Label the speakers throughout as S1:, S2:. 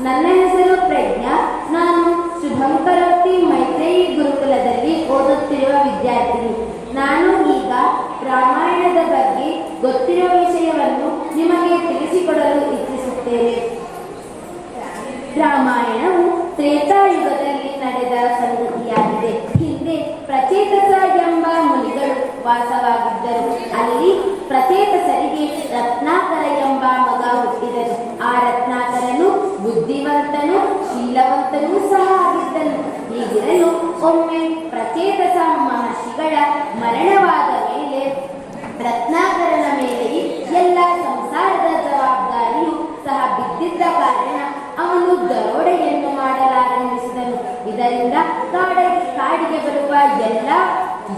S1: ನನ್ನ ಹೆಸರು ಪ್ರಜ್ಞಾ. ನಾನು ಶುಭಂಕರೋತಿ ಮೈತ್ರೇಯಿ ಗುರುಕುಲದಲ್ಲಿ ಓದುತ್ತಿರುವ ವಿದ್ಯಾರ್ಥಿನಿ. ನಾನು ಈಗ ರಾಮಾಯಣದ ಬಗ್ಗೆ ಗೊತ್ತಿರುವ ವಿಷಯವನ್ನು ನಿಮಗೆ ತಿಳಿಸಿಕೊಡಲು ಇಚ್ಛಿಸುತ್ತೇನೆ. ರಾಮಾಯಣವು ತ್ರೇತಾಯುಗದಲ್ಲಿ ನಡೆದ ಸಂಗತಿಯಾಗಿದೆ. ಹಿಂದೆ ಪ್ರಚೇತಸ ಎಂಬ ಮುನಿಗಳು ವಾಸವಾಗಿದ್ದರು. ಅಲ್ಲಿ ಪ್ರಚೇತಸರಿಗೆ ರತ್ನಾಕರ ಎಂಬ ಮಗ ಹುಟ್ಟಿದನು. ಆ ರತ್ನಾಕರನು ಬುದ್ಧಿವಂತನು, ಶೀಲವಂತನೂ ಸಹ ಆಗಿದ್ದನು. ಹೀಗಿರಲು ಒಮ್ಮೆ ಪ್ರಚೇತಸ ಮಹರ್ಷಿಗಳ ಮರಣವಾದ ಮೇಲೆ ರತ್ನಾಕರನ ಮೇಲೆ ಎಲ್ಲ ಸಂಸಾರದ ಜವಾಬ್ದಾರಿಯು ಸಹ ಬಿದ್ದಿದ್ದ ಕಾರಣ ಅವನು ದರೋಡೆಯನ್ನು ಮಾಡಲಾರಂಭಿಸಿದನು. ಇದರಿಂದ ಕಾಡಿಗೆ ಬರುವ ಎಲ್ಲ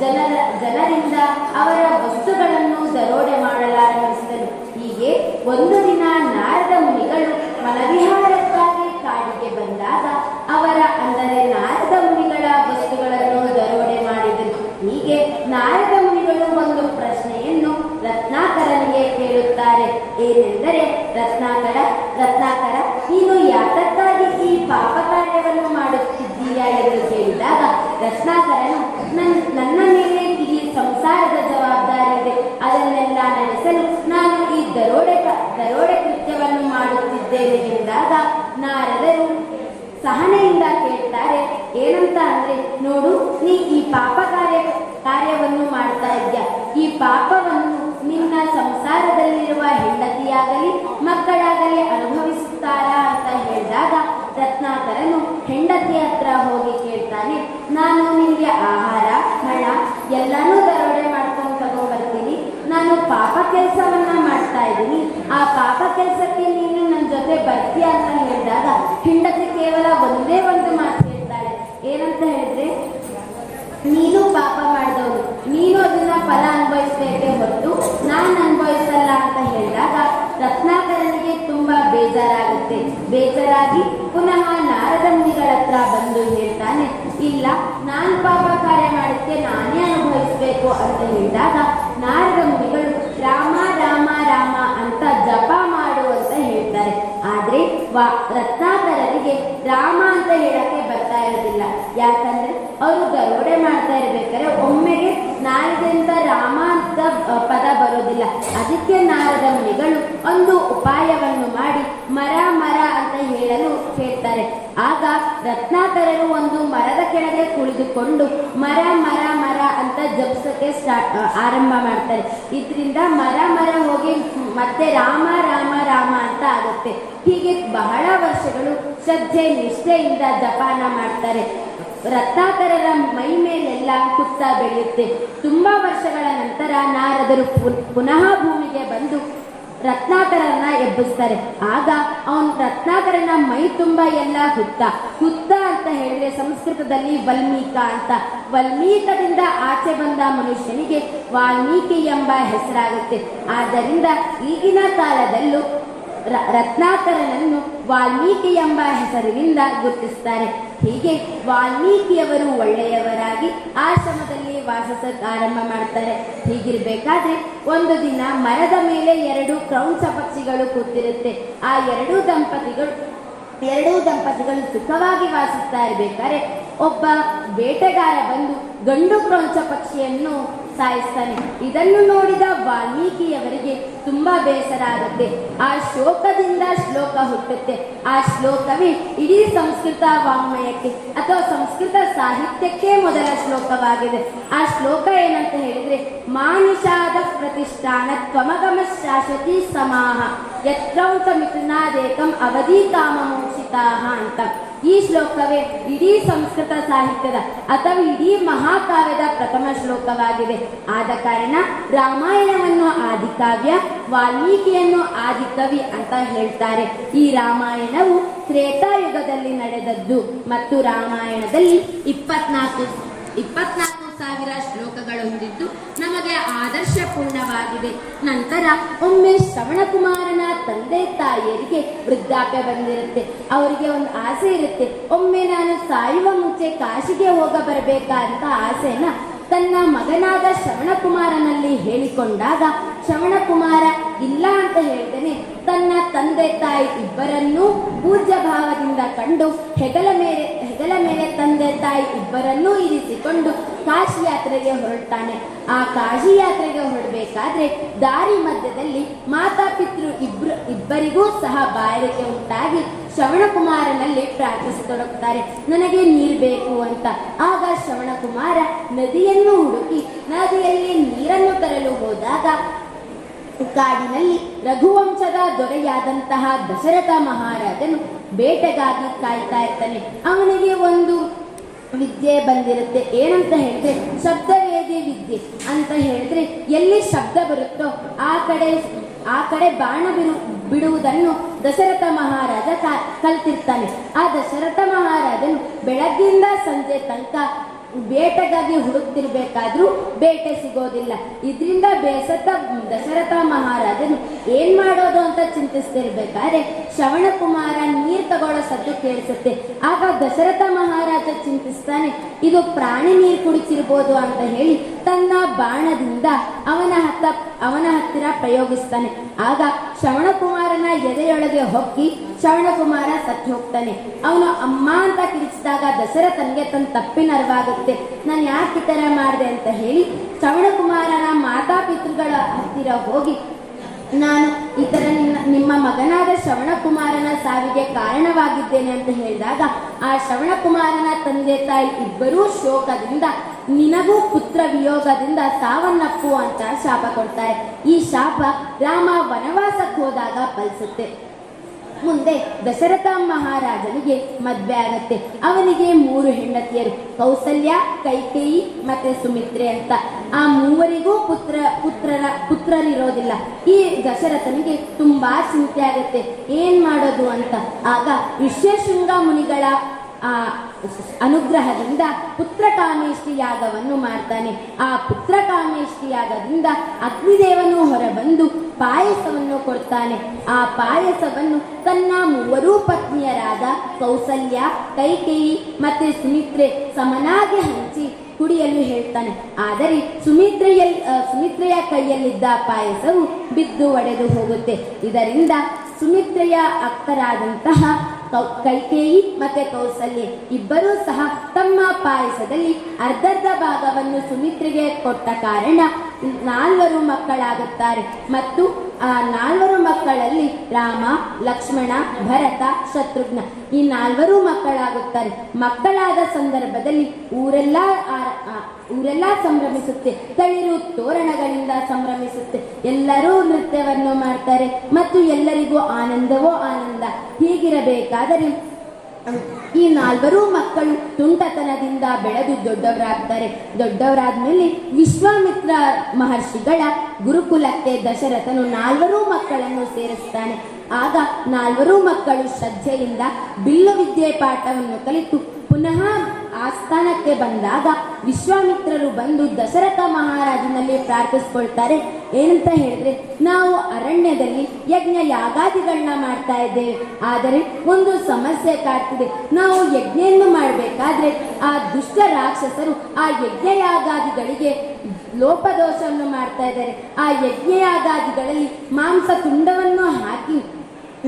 S1: ಜನರಿಂದ ಅವರ ವಸ್ತುಗಳನ್ನು ದರೋಡೆ ಮಾಡಲಾರಂಭಿಸಿದನು. ಹೀಗೆ ಒಂದು ದಿನ ನಾರದ ಮುನಿಗಳು ವನವಿಹಾರಕ್ಕಾಗಿ ಕಾಡಿಗೆ ಬಂದಾಗ ಅಂದರೆ ನಾರದ ಮುನಿಗಳ ವಸ್ತುಗಳನ್ನು ದರೋಡೆ ಮಾಡಿದರು. ಹೀಗೆ ನಾರದ ಮುನಿಗಳು ಒಂದು ಪ್ರಶ್ನೆಯನ್ನು ರತ್ನಾಕರನಿಗೆ ಕೇಳುತ್ತಾರೆ. ಏನೆಂದರೆ, ರತ್ನಾಕರ ನೀನು ಯಾತಕ್ಕಾಗಿ ಈ ಪಾಪ ಕಾರ್ಯವನ್ನು ಮಾಡುತ್ತಿದ್ದೀಯಾ ಎಂದು ಕೇಳಿದಾಗ ರತ್ನಾಕರನು, ನನ್ನ ಮೇಲೆ ಈ ಸಂಸಾರದ ಜವಾಬ್ದಾರಿ ಇದೆ, ಅದನ್ನೆಲ್ಲ ನಡೆಸಲು ನಾನು ಈ ದರೋಡೆ ಕೃತ್ಯವನ್ನು ಮಾಡುತ್ತಿದ್ದೇನೆ ಎಂದಾಗ ನಾರದರು ಸಹನೆಯಿಂದ ಕೇಳ್ತಾರೆ. ಏನಂತ ಅಂದ್ರೆ, ನೋಡು, ನೀ ಈ ಪಾಪ ಕಾರ್ಯವನ್ನು ಮಾಡ್ತಾ ಇದ್ಯಾ. ಈ ಪಾಪವನ್ನು ನಿನ್ನ ಸಂಸಾರದಲ್ಲಿರುವ ಹೆಂಡತಿಯಾಗಲಿ ಮಕ್ಕಳಾಗಲಿ ಅನುಭವಿಸುತ್ತಾರಾ ಅಂತ ಹೇಳಿದಾಗ ರತ್ನಾಕರನು ಹೆಂಡತಿ ಹತ್ರ ಹೋಗಿ ಕೇಳ್ತಾನೆ, ನಾನು ನಿಮಗೆ ಆಹಾರ ಹಣ ಎಲ್ಲಾನು ದರೋಡೆ ಮಾಡ್ಕೊಂಡು ತಗೊಂಡ್ಬರ್ತೀನಿ. ನಾನು ಪಾಪ ಕೆಲಸವನ್ನ ಮಾಡ್ತಾ ಇದ್ದೀನಿ. ಆ ಪಾಪ ಕೆಲಸಕ್ಕೆ ನೀನು ನನ್ನ ಜೊತೆ ಬರ್ತೀಯ ಅಂತ ಹೇಳಿದಾಗ ಹೆಂಡತಿ ಕೇವಲ ಒಂದೇ ಒಂದು ಮಾತು ಹೇಳ್ತಾಳೆ. ಏನಂತ ಹೇಳಿದ್ರೆ, ನೀನು ಪಾಪ ಮಾಡಿದವನು, ನೀನು ಅದನ್ನ ಫಲ ಅನುಭವಿಸಬೇಕೆ ಹೊರತು ನಾನು ಅನುಭವಿಸಲ್ಲ ಅಂತ ಹೇಳಿದಾಗ ರತ್ನಾಕರನಿಗೆ ತುಂಬಾ ಬೇಜಾರಾಗುತ್ತೆ. ಬೇಜಾರಾಗಿ ಪುನಃ ನಾರದ ಮುನಿಗಳ ಹತ್ರ ಬಂದು ಹೇಳ್ತಾನೆ, ಇಲ್ಲ, ನಾನು ಪಾಪ ಕಾರ್ಯ ಮಾಡಿದ್ದೆ ನಾನೇ ಅನುಭವಿಸಬೇಕು ಅಂತ ಹೇಳಿದಾಗ ನಾರದ ಮುನಿಗಳು ರಾಮ ರಾಮ ರಾಮ ಅಂತ ಜಪ ಮಾಡು ಅಂತ ಹೇಳ್ತಾರೆ. ಆದ್ರೆ ರತ್ನಾಕರರಿಗೆ ರಾಮ ಅಂತ ಹೇಳಕ್ಕೆ ಬರ್ತಾ ಇರೋದಿಲ್ಲ. ಯಾಕಂದ್ರೆ ಅವರು ದರೋಡೆ ಮಾಡ್ತಾ ಇರ್ಬೇಕಾದ್ರೆ ಒಮ್ಮೆಗೆ ನಾರದಿಂದ ರಾಮ ಅಂತ ಪದ ಬರೋದಿಲ್ಲ. ಅದಕ್ಕೆ ನಾರದ ಮುನಿಗಳು ಒಂದು ಉಪಾಯವನ್ನು ಮಾಡಿ ಮರ ಅಂತ ಹೇಳಲು ಹೇಳ್ತಾರೆ. ಆಗ ರತ್ನಾಕರರು ಒಂದು ಮರದ ಕೆಳಗೆ ಕುಳಿತುಕೊಂಡು ಮರ ಅಂತ ಜಪಿಸಕ್ಕೆ ಆರಂಭ ಮಾಡ್ತಾರೆ. ಇದರಿಂದ ಮರ ಹೋಗಿ ಮತ್ತೆ ರಾಮ ಅಂತ ಆಗುತ್ತೆ. ಹೀಗೆ ಬಹಳ ವರ್ಷಗಳು ಶ್ರದ್ಧೆ ನಿಷ್ಠೆಯಿಂದ ಜಪಾನ ಮಾಡ್ತಾರೆ. ರತ್ನಾಕರರ ಮೈ ಮೇಲೆಲ್ಲ ಕುತ್ತ ಬೆಳೆಯುತ್ತೆ. ತುಂಬಾ ವರ್ಷಗಳ ನಂತರ ನಾರದರು ಪುನಃ ಭೂಮಿಗೆ ಬಂದು ರತ್ನಾಕರನ್ನ ಎಬ್ಬಿಸ್ತಾರೆ. ಆಗ ರತ್ನಾಕರನ ಮೈ ತುಂಬ ಎಲ್ಲ ಹುತ್ತ ಅಂತ ಹೇಳಿದ್ರೆ ಸಂಸ್ಕೃತದಲ್ಲಿ ವಲ್ಮೀಕ ಅಂತ. ವಲ್ಮೀಕದಿಂದ ಆಚೆ ಬಂದ ಮನುಷ್ಯನಿಗೆ ವಾಲ್ಮೀಕಿ ಎಂಬ ಹೆಸರಾಗುತ್ತೆ. ಆದ್ದರಿಂದ ಈಗಿನ ಕಾಲದಲ್ಲೂ ರತ್ನಾಕರನನ್ನು ವಾಲ್ಮೀಕಿ ಎಂಬ ಹೆಸರಿನಿಂದ ಗುರುತಿಸ್ತಾರೆ. ಹೀಗೆ ವಾಲ್ಮೀಕಿಯವರು ಒಳ್ಳೆಯವರಾಗಿ ಆಶ್ರಮದಲ್ಲಿ ವಾಸಿಸಕ್ಕೆ ಆರಂಭ ಮಾಡ್ತಾರೆ. ಹೀಗಿರ್ಬೇಕಾದ್ರೆ ಒಂದು ದಿನ ಮರದ ಮೇಲೆ 2 ಕ್ರೌಂಚ ಪಕ್ಷಿಗಳು ಕೂತಿರುತ್ತೆ. ಆ ಎರಡೂ ದಂಪತಿಗಳು ಸುಖವಾಗಿ ವಾಸಿಸ್ತಾ ಇರ್ಬೇಕಾದ್ರೆ ಒಬ್ಬ ಬೇಟೆಗಾರ ಬಂದು ಗಂಡು ಕ್ರೌಂಚ ಪಕ್ಷಿಯನ್ನು ಸಾಯಿಸ್ತಾನೆ. ಇದನ್ನು ನೋಡಿದ ವಾಲ್ಮೀಕಿಯವರಿಗೆ ತುಂಬಾ ಬೇಸರ ಆಗುತ್ತೆ. ಆ ಶೋಕದಿಂದ ಶ್ಲೋಕ ಹುಟ್ಟುತ್ತೆ. ಆ ಶ್ಲೋಕವೇ ಇಡೀ ಸಂಸ್ಕೃತ ವಾಂಗ್ಮಯಕ್ಕೆ ಅಥವಾ ಸಂಸ್ಕೃತ ಸಾಹಿತ್ಯಕ್ಕೆ ಮೊದಲ ಶ್ಲೋಕವಾಗಿದೆ. ಆ ಶ್ಲೋಕ ಏನಂತ ಹೇಳಿದ್ರೆ, ಮಾನಿಷಾದ ಪ್ರತಿಷ್ಠಾನ ತ್ವಮಗಮ ಶಾಶ್ವತಿ ಸಮಾಹ ಯತ್ರೌತ ಮಿಥುನಾದೇಕಂ ಅವಧಿ ಕಾಮ ಮೋಕ್ಷಿತಾಹ ಅಂತ. ಈ ಶ್ಲೋಕವೇ ಇಡೀ ಸಂಸ್ಕೃತ ಸಾಹಿತ್ಯದ ಅಥವಾ ಇಡೀ ಮಹಾಕಾವ್ಯದ ಪ್ರಥಮ ಶ್ಲೋಕವಾಗಿದೆ. ಆದ ಕಾರಣ ರಾಮಾಯಣವನ್ನು ಆದಿಕಾವ್ಯ, ವಾಲ್ಮೀಕಿಯನ್ನು ಆದಿಕವಿ ಅಂತ ಹೇಳ್ತಾರೆ. ಈ ರಾಮಾಯಣವು ತ್ರೇತಾಯುಗದಲ್ಲಿ ನಡೆದದ್ದು ಮತ್ತು ರಾಮಾಯಣದಲ್ಲಿ 24,000 ಶ್ಲೋಕಗಳು ಹೊಂದಿದ್ದು ನಮಗೆ ಆದರ್ಶಪೂರ್ಣವಾಗಿದೆ. ನಂತರ ಒಮ್ಮೆ ಶ್ರವಣಕುಮಾರನ ತಂದೆ ತಾಯಿಯರಿಗೆ ವೃದ್ಧಾಪ್ಯ ಬಂದಿರುತ್ತೆ. ಅವರಿಗೆ ಒಂದು ಆಸೆ ಇರುತ್ತೆ, ಒಮ್ಮೆ ನಾನು ಸಾಯುವ ಮುಂಚೆ ಕಾಶಿಗೆ ಬರಬೇಕಾದಂತ ಆಸೆನ ತನ್ನ ಮಗನಾದ ಶ್ರವಣಕುಮಾರನಲ್ಲಿ ಹೇಳಿಕೊಂಡಾಗ ಶ್ರವಣಕುಮಾರ ಇಲ್ಲ ಅಂತ ಹೇಳ್ದೇನೆ ತನ್ನ ತಂದೆ ತಾಯಿ ಇಬ್ಬರನ್ನೂ ಪೂಜ್ಯ ಭಾವದಿಂದ ಕಂಡು ಹೆಗಲ ಮೇಲೆ ತಂದೆ ತಾಯಿ ಇಬ್ಬರನ್ನೂ ಇರಿಸಿಕೊಂಡು ಕಾಶಿ ಯಾತ್ರೆಗೆ ಹೊರಡ್ತಾನೆ. ಆ ಕಾಶಿ ಯಾತ್ರೆಗೆ ಹೊರಡಬೇಕಾದ್ರೆ ದಾರಿ ಮಧ್ಯದಲ್ಲಿ ಮಾತಾಪಿತೃ ಇಬ್ಬರಿಗೂ ಸಹ ಬಾಯಾರಿಕೆ ಉಂಟಾಗಿ ಶ್ರವಣಕುಮಾರನಲ್ಲಿ ಪ್ರಾರ್ಥಿಸತೊಡಗುತ್ತಾರೆ, ನನಗೆ ನೀರು ಬೇಕು ಅಂತ. ಆಗ ಶ್ರವಣಕುಮಾರ ನದಿಯನ್ನು ಹುಡುಕಿ ನದಿಯಲ್ಲಿ ನೀರನ್ನು ತರಲು ಹೋದಾಗ ಕಾಡಿನಲ್ಲಿ ರಘುವಂಶದ ದೊರೆಯಾದಂತಹ ದಶರಥ ಮಹಾರಾಜನು ಬೇಟೆಗಾಗಿ ಕಾಯ್ತಾ ಇರ್ತಾನೆ. ಅವನಿಗೆ ಒಂದು ವಿದ್ಯೆ ಬಂದಿರುತ್ತೆ, ಏನಂತ ಹೇಳಿದ್ರೆ ಶಬ್ದವೇದಿ ವಿದ್ಯೆ ಅಂತ ಹೇಳಿದ್ರೆ ಎಲ್ಲಿ ಶಬ್ದ ಬರುತ್ತೋ ಆ ಕಡೆ ಬಾಣ ಬಿಡುವುದನ್ನು ದಶರಥ ಮಹಾರಾಜ ಕಲ್ತಿರ್ತಾನೆ. ಆ ದಶರಥ ಮಹಾರಾಜನು ಬೆಳಗ್ಗಿಂದ ಸಂಜೆ ತನಕ ಬೇಟೆಗಾಗಿ ಹುಡುಕ್ತಿರ್ಬೇಕಾದ್ರೂ ಬೇಟೆ ಸಿಗೋದಿಲ್ಲ. ಇದರಿಂದ ಬೇಸತ್ತ ದಶರಥ ಮಹಾರಾಜನು ಏನ್ ಮಾಡೋದು ಅಂತ ಚಿಂತಿಸ್ತಿರ್ಬೇಕಾದ್ರೆ ಶ್ರವಣಕುಮಾರ ನೀರ್ ತಗೊಳ್ಳೋ ಸದ್ದು ಕೇಳಿಸುತ್ತೆ. ಆಗ ದಶರಥ ಮಹಾರಾಜ ಚಿಂತಿಸ್ತಾನೆ, ಇದು ಪ್ರಾಣಿ ನೀರು ಕುಡಿಸಿರ್ಬೋದು ಅಂತ ಹೇಳಿ ತನ್ನ ಬಾಣದಿಂದ ಅವನ ಹತ್ತಿರ ಪ್ರಯೋಗಿಸ್ತಾನೆ. ಆಗ ಶ್ರವಣಕುಮಾರನ ಎದೆಯೊಳಗೆ ಹೊಕ್ಕಿ ಶ್ರವಣಕುಮಾರ ಸತ್ತು ಹೋಗ್ತಾನೆ. ಅವನು ಅಮ್ಮ ಅಂತ ಕಿರಿಚಿದಾಗ ದಶರಥನ್ಗೆ ತನ್ನ ತಪ್ಪಿನ ಅರಿವಾಗುತ್ತೆ. ನಾನು ಯಾಕೆ ಈ ತರ ಮಾಡಿದೆ ಅಂತ ಹೇಳಿ ಶ್ರವಣಕುಮಾರನ ಮಾತಾಪಿತೃಗಳ ಹತ್ತಿರ ಹೋಗಿ ನಾನು ಈ ತರ ನಿಮ್ಮ ಮಗನಾದ ಶ್ರವಣಕುಮಾರನ ಸಾವಿಗೆ ಕಾರಣವಾಗಿದ್ದೇನೆ ಅಂತ ಹೇಳಿದಾಗ ಆ ಶ್ರವಣಕುಮಾರನ ತಂದೆ ತಾಯಿ ಇಬ್ಬರೂ ಶೋಕದಿಂದ ನಿನಗೂ ಪುತ್ರ ವಿಯೋಗದಿಂದ ಸಾವನ್ನಪ್ಪು ಅಂತ ಶಾಪ ಕೊಡ್ತಾರೆ. ಈ ಶಾಪ ರಾಮ ವನವಾಸಕ್ಕೆ ಹೋದಾಗ ಫಲಿಸುತ್ತೆ. ಮುಂದೆ ದಶರಥ ಮಹಾರಾಜನಿಗೆ ಮದ್ವೆ ಆಗತ್ತೆ. ಅವನಿಗೆ 3 ಹೆಂಡತಿಯರು, ಕೌಸಲ್ಯ, ಕೈಕೇಯಿ ಮತ್ತೆ ಸುಮಿತ್ರೆ ಅಂತ. ಆ ಮೂವರಿಗೂ ಪುತ್ರರಿರೋದಿಲ್ಲ. ಈ ದಶರಥನಿಗೆ ತುಂಬಾ ಚಿಂತೆ ಆಗತ್ತೆ, ಏನ್ ಮಾಡೋದು ಅಂತ. ಆಗ ಋಷ್ಯಶೃಂಗ ಮುನಿಗಳ ಅನುಗ್ರಹದಿಂದ ಪುತ್ರಕಾಮೇಷ್ಟಿ ಯಾಗವನ್ನು ಮಾಡ್ತಾನೆ. ಆ ಪುತ್ರಕಾಮೇಷ್ಟಿ ಯಾಗದಿಂದ ಅಗ್ನಿದೇವನು ಹೊರಬಂದು ಪಾಯಸವನ್ನು ಕೊಡ್ತಾನೆ. ಆ ಪಾಯಸವನ್ನು ತನ್ನ 3 ಪತ್ನಿಯರಾದ ಕೌಸಲ್ಯ, ಕೈಕೇಯಿ ಮತ್ತೆ ಸುಮಿತ್ರೆ ಸಮನಾಗಿ ಹಂಚಿ ಕುಡಿಯಲು ಹೇಳ್ತಾನೆ. ಆದರೆ ಸುಮಿತ್ರೆಯ ಕೈಯಲ್ಲಿದ್ದ ಪಾಯಸವು ಬಿದ್ದು ಒಡೆದು ಹೋಗುತ್ತೆ. ಇದರಿಂದ ಸುಮಿತ್ರೆಯ ಅಕ್ಕರಾದಂತಹ ಕೈಕೇಯಿ ಮತ್ತೆ ಕೌಸಲ್ಯ ಇಬ್ಬರೂ ಸಹ ತಮ್ಮ ಪಾಯಸದಲ್ಲಿ ಅರ್ಧರ್ಧ ಭಾಗವನ್ನು ಸುಮಿತ್ರೆಗೆ ಕೊಟ್ಟ ಕಾರಣ 4 ಮಕ್ಕಳಾಗುತ್ತಾರೆ. ಮತ್ತು ಆ 4 ಮಕ್ಕಳಲ್ಲಿ ರಾಮ, ಲಕ್ಷ್ಮಣ, ಭರತ, ಶತ್ರುಘ್ನ ಈ 4 ಮಕ್ಕಳಾಗುತ್ತಾರೆ. ಮಕ್ಕಳಾದ ಸಂದರ್ಭದಲ್ಲಿ ಊರೆಲ್ಲ ಸಂಭ್ರಮಿಸುತ್ತೆ. ತಳಿರು ತೋರಣಗಳಿಂದ ಸಂಭ್ರಮಿಸುತ್ತೆ. ಎಲ್ಲರೂ ನೃತ್ಯವನ್ನು ಮಾಡ್ತಾರೆ ಮತ್ತು ಎಲ್ಲರಿಗೂ ಆನಂದವೋ ಆನಂದ. ಹೀಗಿರಬೇಕಾದರೆ ಈ 4 ಮಕ್ಕಳು ತುಂಟತನದಿಂದ ಬೆಳೆದು ದೊಡ್ಡವರಾಗ್ತಾರೆ. ದೊಡ್ಡವರಾದ್ಮೇಲೆ ವಿಶ್ವಾಮಿತ್ರ ಮಹರ್ಷಿಗಳ ಗುರುಕುಲಕ್ಕೆ ದಶರಥನು 4 ಮಕ್ಕಳನ್ನು ಸೇರಿಸ್ತಾನೆ. ಆಗ 4 ಮಕ್ಕಳು ಶ್ರದ್ಧೆಯಿಂದ ಬಿಲ್ಲು ವಿದ್ಯೆ ಪಾಠವನ್ನು ಕಲಿತು ಪುನಃ ಆಸ್ಥಾನಕ್ಕೆ ಬಂದಾಗ ವಿಶ್ವಾಮಿತ್ರರು ಬಂದು ದಶರಥ ಮಹಾರಾಜನಲ್ಲಿ ಪ್ರಾರ್ಥಿಸ್ಕೊಳ್ತಾರೆ. ಏನಂತ ಹೇಳಿದ್ರೆ, ನಾವು ಅರಣ್ಯದಲ್ಲಿ ಯಜ್ಞ ಯಾಗಾದಿಗಳನ್ನ ಮಾಡ್ತಾ ಇದ್ದೇವೆ, ಆದರೆ ಒಂದು ಸಮಸ್ಯೆ ಕಾಡ್ತಿದೆ. ನಾವು ಯಜ್ಞೆಯನ್ನು ಮಾಡಬೇಕಾದ್ರೆ ಆ ದುಷ್ಟ ರಾಕ್ಷಸರು ಆ ಯಜ್ಞ ಯಾಗಾದಿಗಳಿಗೆ ಲೋಪದೋಷವನ್ನು ಮಾಡ್ತಾ ಇದ್ದಾರೆ. ಆ ಯಜ್ಞ ಯಾಗಾದಿಗಳಲ್ಲಿ ಮಾಂಸ ತುಂಡವನ್ನು ಹಾಕಿ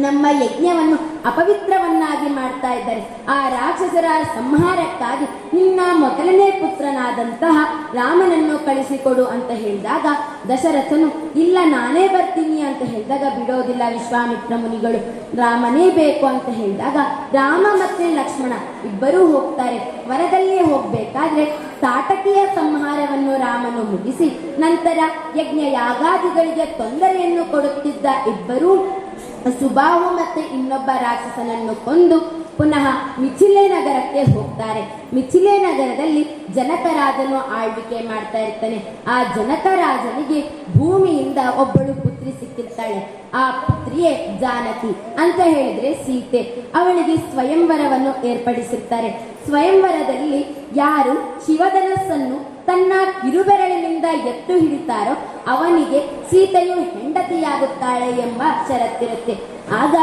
S1: ನಮ್ಮ ಯಜ್ಞವನ್ನು ಅಪವಿತ್ರವನ್ನಾಗಿ ಮಾಡ್ತಾ ಇದ್ದಾರೆ. ಆ ರಾಕ್ಷಸರ ಸಂಹಾರಕ್ಕಾಗಿ ನಿನ್ನ ಮೊದಲನೇ ಪುತ್ರನಾದಂತಹ ರಾಮನನ್ನು ಕಳಿಸಿಕೊಡು ಅಂತ ಹೇಳಿದಾಗ ದಶರಥನು ಇಲ್ಲ ನಾನೇ ಬರ್ತೀನಿ ಅಂತ ಹೇಳಿದಾಗ ಬಿಡೋದಿಲ್ಲ ವಿಶ್ವಾಮಿತ್ರ ಮುನಿಗಳು. ರಾಮನೇ ಬೇಕು ಅಂತ ಹೇಳಿದಾಗ ರಾಮ ಮತ್ತೆ ಲಕ್ಷ್ಮಣ ಇಬ್ಬರೂ ಹೋಗ್ತಾರೆ. ವನದಲ್ಲಿ ಹೋಗ್ಬೇಕಾದ್ರೆ ತಾಟಕಿಯ ಸಂಹಾರವನ್ನು ರಾಮನು ಮುಗಿಸಿ ನಂತರ ಯಜ್ಞ ಯಾಗಾದಿಗಳಿಗೆ ತೊಂದರೆಯನ್ನು ಕೊಡುತ್ತಿದ್ದ ಇಬ್ಬರೂ ಸುಬಾಹು ಮತ್ತೆ ಇನ್ನೊಬ್ಬ ರಾಕ್ಷಸನನ್ನು ಕೊಂದು ಪುನಃ ಮಿಥಿಲೆ ನಗರಕ್ಕೆ ಹೋಗ್ತಾರೆ. ಮಿಥಿಲೆ ನಗರದಲ್ಲಿ ಜನಕರಾಜನು ಆಳ್ವಿಕೆ ಮಾಡ್ತಾ ಇರ್ತಾನೆ. ಆ ಜನಕರಾಜನಿಗೆ ಭೂಮಿಯಿಂದ ಒಬ್ಬಳು ಪುತ್ರಿ ಸಿಕ್ಕಿರ್ತಾಳೆ. ಆ ಪುತ್ರಿಯೇ ಜಾನಕಿ ಅಂತ ಹೇಳಿದ್ರೆ ಸೀತೆ. ಅವಳಿಗೆ ಸ್ವಯಂವರವನ್ನು ಏರ್ಪಡಿಸಿರ್ತಾರೆ. ಸ್ವಯಂವರದಲ್ಲಿ ಯಾರು ಶಿವಧನಸ್ಸನ್ನು ತನ್ನ ಕಿರುಬೆರಳಿನಿಂದ ಎತ್ತು ಹಿಡಿತಾರೋ ಅವನಿಗೆ ಸೀತೆಯು ಹೆಂಡತಿಯಾಗುತ್ತಾಳೆ ಎಂಬ ಷರತ್ತಿರುತ್ತೆ. ಆಗ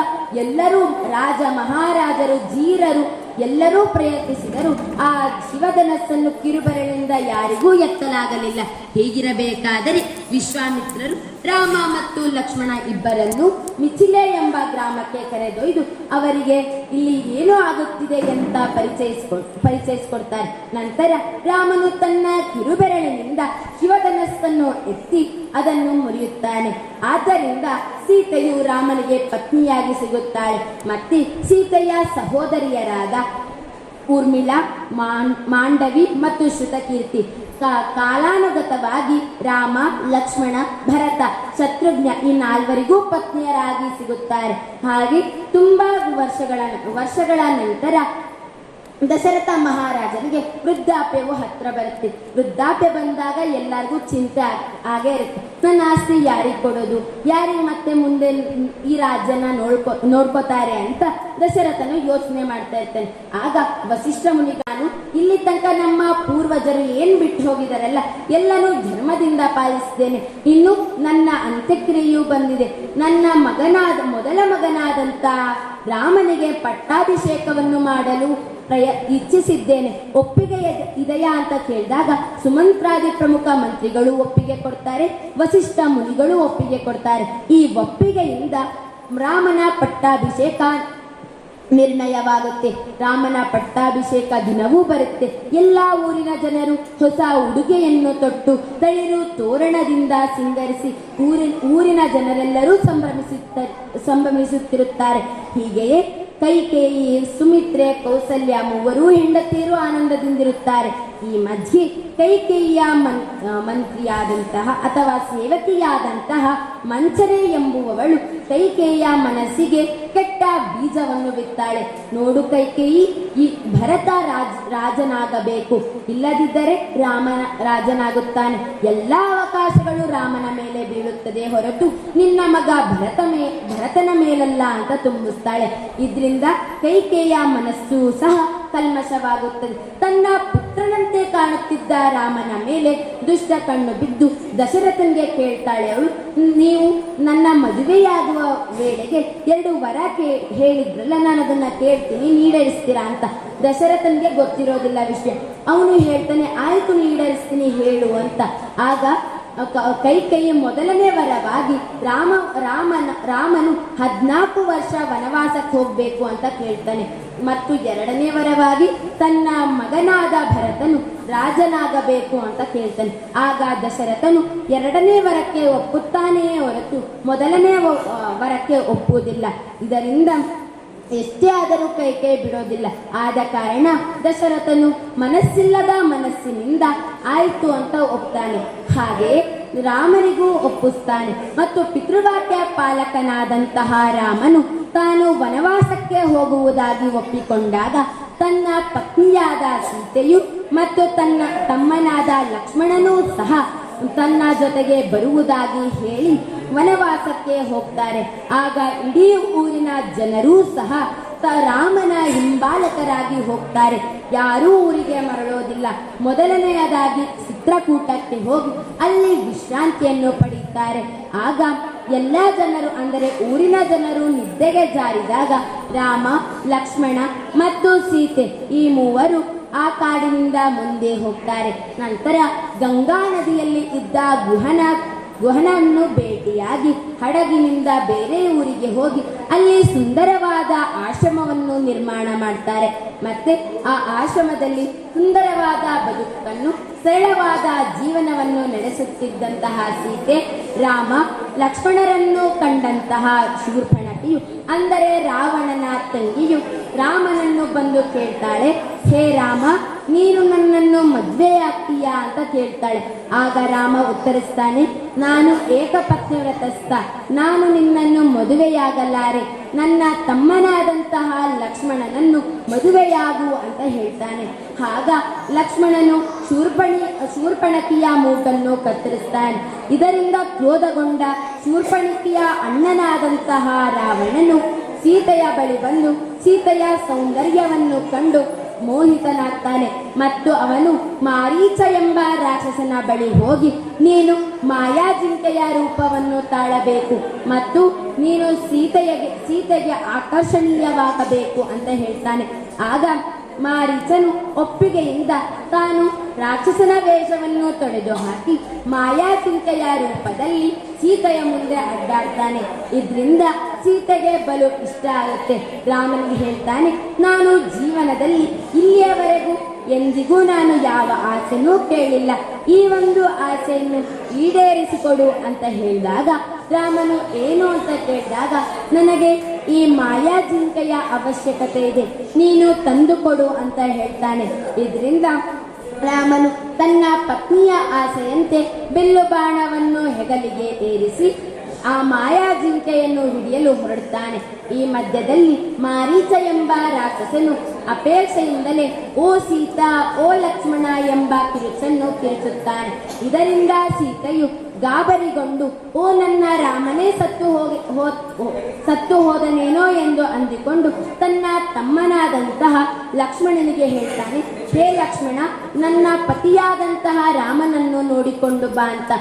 S1: ಎಲ್ಲರೂ ರಾಜ ಮಹಾರಾಜರು, ಜೀರರು ಎಲ್ಲರೂ ಪ್ರಯತ್ನಿಸಿದರು. ಆ ಶಿವಧನಸ್ಸನ್ನು ಕಿರುಬೆರಳಿನಿಂದ ಯಾರಿಗೂ ಎತ್ತಲಾಗಲಿಲ್ಲ. ಹೀಗಿರಬೇಕಾದರೆ ವಿಶ್ವಾಮಿತ್ರರು ರಾಮ ಮತ್ತು ಲಕ್ಷ್ಮಣ ಇಬ್ಬರನ್ನು ಮಿಥಿಲೆ ಎಂಬ ಗ್ರಾಮಕ್ಕೆ ಕರೆದೊಯ್ದು ಅವರಿಗೆ ಇಲ್ಲಿ ಏನು ಆಗುತ್ತಿದೆ ಅಂತ ಪರಿಚಯಿಸಿಕೊಡ್ತಾರೆ. ನಂತರ ರಾಮನು ತನ್ನ ಕಿರುಬೆರಳಿನಿಂದ ಶಿವಧನಸ್ಸನ್ನು ಎತ್ತಿ ಅದನ್ನು ಮುರಿಯುತ್ತಾನೆ. ಆದ್ದರಿಂದ ಸೀತೆಯು ರಾಮನಿಗೆ ಪತ್ನಿಯಾಗಿ ಸಿಗುತ್ತಾಳೆ. ಮತ್ತೆ ಸೀತೆಯ ಸಹೋದರಿಯರಾದ ಊರ್ಮಿಳಾ, ಮಾಂಡವಿ ಮತ್ತು ಶ್ರುತಕೀರ್ತಿ ಕಾಲಾನುಗತವಾಗಿ ರಾಮ, ಲಕ್ಷ್ಮಣ, ಭರತ, ಶತ್ರುಘ್ನ ಈ ನಾಲ್ವರಿಗೂ ಪತ್ನಿಯರಾಗಿ ಸಿಗುತ್ತಾರೆ. ಹಾಗೆ ತುಂಬಾ ವರ್ಷಗಳ ನಂತರ ದಶರಥ ಮಹಾರಾಜನಿಗೆ ವೃದ್ಧಾಪ್ಯವು ಹತ್ರ ಬರುತ್ತೆ. ವೃದ್ಧಾಪ್ಯ ಬಂದಾಗ ಎಲ್ಲರಿಗೂ ಚಿಂತೆ ಆಗೇ ಇರುತ್ತೆ. ನನ್ನ ಆಸ್ತಿ ಯಾರಿಗೆ ಕೊಡೋದು, ಯಾರಿಗೆ ಮತ್ತೆ ಮುಂದೆ ಈ ರಾಜ್ಯನ ನೋಡ್ಕೋತಾರೆ ಅಂತ ದಶರಥನು ಯೋಚನೆ ಮಾಡ್ತಾ ಇರ್ತಾನೆ. ಆಗ ವಸಿಷ್ಠ ಮುನಿಗಾನು ಇಲ್ಲಿ ತನಕ ನಮ್ಮ ಪೂರ್ವಜರು ಏನ್ ಬಿಟ್ಟು ಹೋಗಿದಾರಲ್ಲ ಎಲ್ಲನೂ ಧರ್ಮದಿಂದ ಪಾಲಿಸಿದ್ದೇನೆ. ಇನ್ನು ನನ್ನ ಅಂತ್ಯಕ್ರಿಯೆಯೂ ಬಂದಿದೆ. ನನ್ನ ಮೊದಲ ಮಗನಾದಂತ ರಾಮನಿಗೆ ಪಟ್ಟಾಭಿಷೇಕವನ್ನು ಮಾಡಲು ಇಚ್ಛಿಸಿದ್ದೇನೆ. ಒಪ್ಪಿಗೆ ಇದೆಯಾ ಅಂತ ಕೇಳಿದಾಗ ಸುಮಂತ್ರಾದಿ ಪ್ರಮುಖ ಮಂತ್ರಿಗಳು ಒಪ್ಪಿಗೆ ಕೊಡ್ತಾರೆ, ವಸಿಷ್ಠ ಮುನಿಗಳು ಒಪ್ಪಿಗೆ ಕೊಡ್ತಾರೆ. ಈ ಒಪ್ಪಿಗೆಯಿಂದ ರಾಮನ ಪಟ್ಟಾಭಿಷೇಕ ನಿರ್ಣಯವಾಗುತ್ತೆ. ರಾಮನ ಪಟ್ಟಾಭಿಷೇಕ ದಿನವೂ ಬರುತ್ತೆ. ಎಲ್ಲಾ ಊರಿನ ಜನರು ಹೊಸ ಉಡುಗೆಯನ್ನು ತೊಟ್ಟು ತಳಿರು ತೋರಣದಿಂದ ಸಿಂಗರಿಸಿ ಊರಿನ ಜನರೆಲ್ಲರೂ ಸಂಭ್ರಮಿಸುತ್ತಿರುತ್ತಾರೆ. ಹೀಗೆಯೇ ಕೈಕೇಯಿ, ಸುಮಿತ್ರೆ, ಕೌಸಲ್ಯ ಮೂವರೂ ಹೆಂಡತಿಯರು ಆನಂದದಿಂದಿರುತ್ತಾರೆ. ಈ ಮಧ್ಯೆ ಕೈಕೇಯಿಯ ಮಂತ್ರಿಯಾದಂತಹ ಅಥವಾ ಸೇವಕಿಯಾದಂತಹ ಮಂಚನೆ ಎಂಬುವವಳು ಕೈಕೇಯಿಯ ಮನಸ್ಸಿಗೆ ಕೆಟ್ಟ ಬೀಜವನ್ನು ಬಿತ್ತಾಳೆ. ನೋಡು ಕೈಕೇಯಿ, ಈ ಭರತ ರಾಜನಾಗಬೇಕು, ಇಲ್ಲದಿದ್ದರೆ ರಾಮನ ರಾಜನಾಗುತ್ತಾನೆ. ಎಲ್ಲಾ ಅವಕಾಶಗಳು ರಾಮನ ಮೇಲೆ ಬೀಳುತ್ತದೆ ಹೊರತು ನಿನ್ನ ಮಗ ಭರತನ ಮೇಲಲ್ಲ ಅಂತ ತುಂಬಿಸ್ತಾಳೆ. ಇದರಿಂದ ಕೈಕೇಯಿಯ ಮನಸ್ಸು ಸಹ ಕಲ್ಮಶವಾಗುತ್ತದೆ. ತನ್ನ ಪುತ್ರನಂತೆ ಕಾಣುತ್ತಿದ್ದ ರಾಮನ ಮೇಲೆ ದುಷ್ಟ ಕಣ್ಣು ಬಿದ್ದು ದಶರಥನಿಗೆ ಕೇಳ್ತಾಳೆ ಅವಳು, ನೀವು ನನ್ನ ಮದುವೆಯಾಗುವ ವೇಳೆಗೆ 2 ವರ ಹೇಳಿದ್ರಲ್ಲ, ನಾನು ಅದನ್ನ ಕೇಳ್ತೀನಿ, ಈಡೇರಿಸ್ತೀರಾ ಅಂತ. ದಶರಥನಿಗೆ ಗೊತ್ತಿರೋದಿಲ್ಲ ವಿಷಯ. ಅವನು ಹೇಳ್ತಾನೆ, ಆಯ್ತು ಈಡೇರಿಸ್ತೀನಿ, ಹೇಳು ಅಂತ. ಆಗ ಕೈಕೇಯಿ ಮೊದಲನೇ ವರವಾಗಿ ರಾಮನು 14 ವರ್ಷ ವನವಾಸಕ್ಕೆ ಹೋಗ್ಬೇಕು ಅಂತ ಕೇಳ್ತಾನೆ. ಮತ್ತು 2ನೇ ವರವಾಗಿ ತನ್ನ ಮಗನಾದ ಭರತನು ರಾಜನಾಗಬೇಕು ಅಂತ ಕೇಳ್ತಾನೆ. ಆಗ ದಶರಥನು 2ನೇ ವರಕ್ಕೆ ಒಪ್ಪುತ್ತಾನೆಯೇ ಹೊರತು ಮೊದಲನೇ ವರಕ್ಕೆ ಒಪ್ಪುವುದಿಲ್ಲ. ಇದರಿಂದ ಎಷ್ಟೇ ಆದರೂ ಕೈಕೇಯಿ ಬಿಡೋದಿಲ್ಲ. ಆದ ಕಾರಣ ದಶರಥನು ಮನಸ್ಸಿಲ್ಲದ ಮನಸ್ಸಿನಿಂದ ಆಯ್ತು ಅಂತ ಒಪ್ತಾನೆ. ಹಾಗೆಯೇ ರಾಮನಿಗೂ ಒಪ್ಪಿಸ್ತಾನೆ. ಮತ್ತು ಪಿತೃವಾಕ್ಯ ಪಾಲಕನಾದಂತಹ ರಾಮನು ತಾನು ವನವಾಸಕ್ಕೆ ಹೋಗುವುದಾಗಿ ಒಪ್ಪಿಕೊಂಡಾಗ ತನ್ನ ಪತ್ನಿಯಾದ ಸೀತೆಯು ಮತ್ತು ತನ್ನ ತಮ್ಮನಾದ ಲಕ್ಷ್ಮಣನೂ ಸಹ ತನ್ನ ಜೊತೆಗೆ ಬರುವುದಾಗಿ ಹೇಳಿ ವನವಾಸಕ್ಕೆ ಹೋಗ್ತಾರೆ. ಆಗ ಇಡೀ ಊರಿನ ಜನರೂ ಸಹ ರಾಮನ ಹಿಂಬಾಲಕರಾಗಿ ಹೋಗ್ತಾರೆ. ಯಾರೂ ಊರಿಗೆ ಮರಳೋದಿಲ್ಲ. ಮೊದಲನೆಯದಾಗಿ ಚಿತ್ರಕೂಟಕ್ಕೆ ಹೋಗಿ ಅಲ್ಲಿ ವಿಶ್ರಾಂತಿಯನ್ನು ಪಡೆಯುತ್ತಾರೆ. ಆಗ ಎಲ್ಲ ಜನರು ಅಂದರೆ ಊರಿನ ಜನರು ನಿದ್ದೆಗೆ ಜಾರಿದಾಗ ರಾಮ, ಲಕ್ಷ್ಮಣ ಮತ್ತು ಸೀತೆ ಈ ಮೂವರು ಆ ಕಾಡಿನಿಂದ ಮುಂದೆ ಹೋಗ್ತಾರೆ. ನಂತರ ಗಂಗಾ ನದಿಯಲ್ಲಿ ಇದ್ದ ಗುಹನನ್ನು ಭೇಟಿಯಾಗಿ ಹಡಗಿನಿಂದ ಬೇರೆ ಊರಿಗೆ ಹೋಗಿ ಅಲ್ಲಿ ಸುಂದರವಾದ ಆಶ್ರಮವನ್ನು ನಿರ್ಮಾಣ ಮಾಡ್ತಾರೆ. ಮತ್ತೆ ಆ ಆಶ್ರಮದಲ್ಲಿ ಸುಂದರವಾದ ಬದುಕನ್ನು, ಸರಳವಾದ ಜೀವನವನ್ನು ನಡೆಸುತ್ತಿದ್ದಂತಹ ಸೀತೆ, ರಾಮ, ಲಕ್ಷ್ಮಣರನ್ನು ಕಂಡಂತಹ ಶೂರ್ಪಣಖಿಯು ಅಂದರೆ ರಾವಣನ ತಂಗಿಯು ರಾಮನನ್ನು ಬಂದು ಕೇಳ್ತಾಳೆ, ಹೇ ರಾಮ, ನೀನು ನನ್ನನ್ನು ಮದುವೆಯಾಗ್ತೀಯಾ ಅಂತ ಕೇಳ್ತಾಳೆ. ಆಗ ರಾಮ ಉತ್ತರಿಸ್ತಾನೆ, ನಾನು ಏಕಪತ್ನಿವ್ರತಸ್ಥ, ನಾನು ನಿನ್ನನ್ನು ಮದುವೆಯಾಗಲಾರೆ, ನನ್ನ ತಮ್ಮನಾದಂತಹ ಲಕ್ಷ್ಮಣನನ್ನು ಮದುವೆಯಾಗು ಅಂತ ಹೇಳ್ತಾನೆ. ಆಗ ಲಕ್ಷ್ಮಣನು ಶೂರ್ಪಣಖಿಯ ಮೂಗನ್ನು ಕತ್ತರಿಸ್ತಾನೆ. ಇದರಿಂದ ಕ್ರೋಧಗೊಂಡ ಶೂರ್ಪಣಖಿಯ ಅಣ್ಣನಾದಂತಹ ರಾವಣನು ಸೀತೆಯ ಬಳಿ ಬಂದು ಸೀತೆಯ ಸೌಂದರ್ಯವನ್ನು ಕಂಡು ಮೋಹಿತನಾಗ್ತಾನೆ. ಮತ್ತು ಅವನು ಮಾರೀಚ ಎಂಬ ರಾಕ್ಷಸನ ಬಳಿ ಹೋಗಿ, ನೀನು ಮಾಯಾಜಿಂಕೆಯ ರೂಪವನ್ನು ತಾಳಬೇಕು ಮತ್ತು ನೀನು ಸೀತೆಗೆ ಆಕರ್ಷಣೀಯವಾಗಬೇಕು ಅಂತ ಹೇಳ್ತಾನೆ. ಆಗ ಮಾರೀಚನು ಒಪ್ಪಿಗೆಯಿಂದ ತಾನು ರಾಕ್ಷಸನ ವೇಷವನ್ನು ತೊಡೆದು ಹಾಕಿ ಮಾಯಾಚಿಂತೆಯ ರೂಪದಲ್ಲಿ ಸೀತೆಯ ಮುಂದೆ ಅಡ್ಡಾಡ್ತಾನೆ. ಇದರಿಂದ ಸೀತೆಗೆ ಬಲು ಇಷ್ಟ ಆಗುತ್ತೆ. ರಾಮನಿಗೆ ಹೇಳ್ತಾನೆ, ನಾನು ಜೀವನದಲ್ಲಿ ಇಲ್ಲಿಯವರೆಗೂ ಎಂದಿಗೂ ನಾನು ಯಾವ ಆಸೆನೂ ಕೇಳಿಲ್ಲ, ಈ ಒಂದು ಆಸೆಯನ್ನು ಈಡೇರಿಸಿಕೊಡು ಅಂತ ಹೇಳಿದಾಗ ರಾಮನು ಏನು ಅಂತ ಕೇಳಿದಾಗ, ನನಗೆ ಈ ಮಾಯಾ ಜಿಂಕೆಯ ಅವಶ್ಯಕತೆ ಇದೆ, ನೀನು ತಂದುಕೊಡು ಅಂತ ಹೇಳ್ತಾನೆ. ಇದರಿಂದ ರಾಮನು ತನ್ನ ಪತ್ನಿಯ ಆಸೆಯಂತೆ ಬಿಲ್ಲು ಬಾಣವನ್ನು ಹೆಗಲಿಗೆ ಏರಿಸಿ ಆ ಮಾಯಾ ಜಿಂಕೆಯನ್ನು ಹಿಡಿಯಲು ಹೊರಡುತ್ತಾನೆ. ಈ ಮಧ್ಯದಲ್ಲಿ ಮಾರೀಚ ಎಂಬ ರಾಕ್ಷಸನು ಅಪೇಕ್ಷೆಯಿಂದಲೇ ಓ ಸೀತಾ, ಓ ಲಕ್ಷ್ಮಣ ಎಂಬ ಕಿರುಚನ್ನು ಕಿರುಚುತ್ತಾನೆ. ಇದರಿಂದ ಸೀತೆಯು ಗಾಬರಿಗೊಂಡು ಓ ನನ್ನ ರಾಮನೇ ಸತ್ತು ಹೋದನೇನೋ ಎಂದು ಅಂದುಕೊಂಡು ತನ್ನ ತಮ್ಮನಾದಂತಹ ಲಕ್ಷ್ಮಣನಿಗೆ ಹೇಳ್ತಾನೆ, ಹೇ ಲಕ್ಷ್ಮಣ, ನನ್ನ ಪತಿಯಾದಂತಹ ರಾಮನನ್ನು ನೋಡಿಕೊಂಡು ಬಾ ಅಂತ.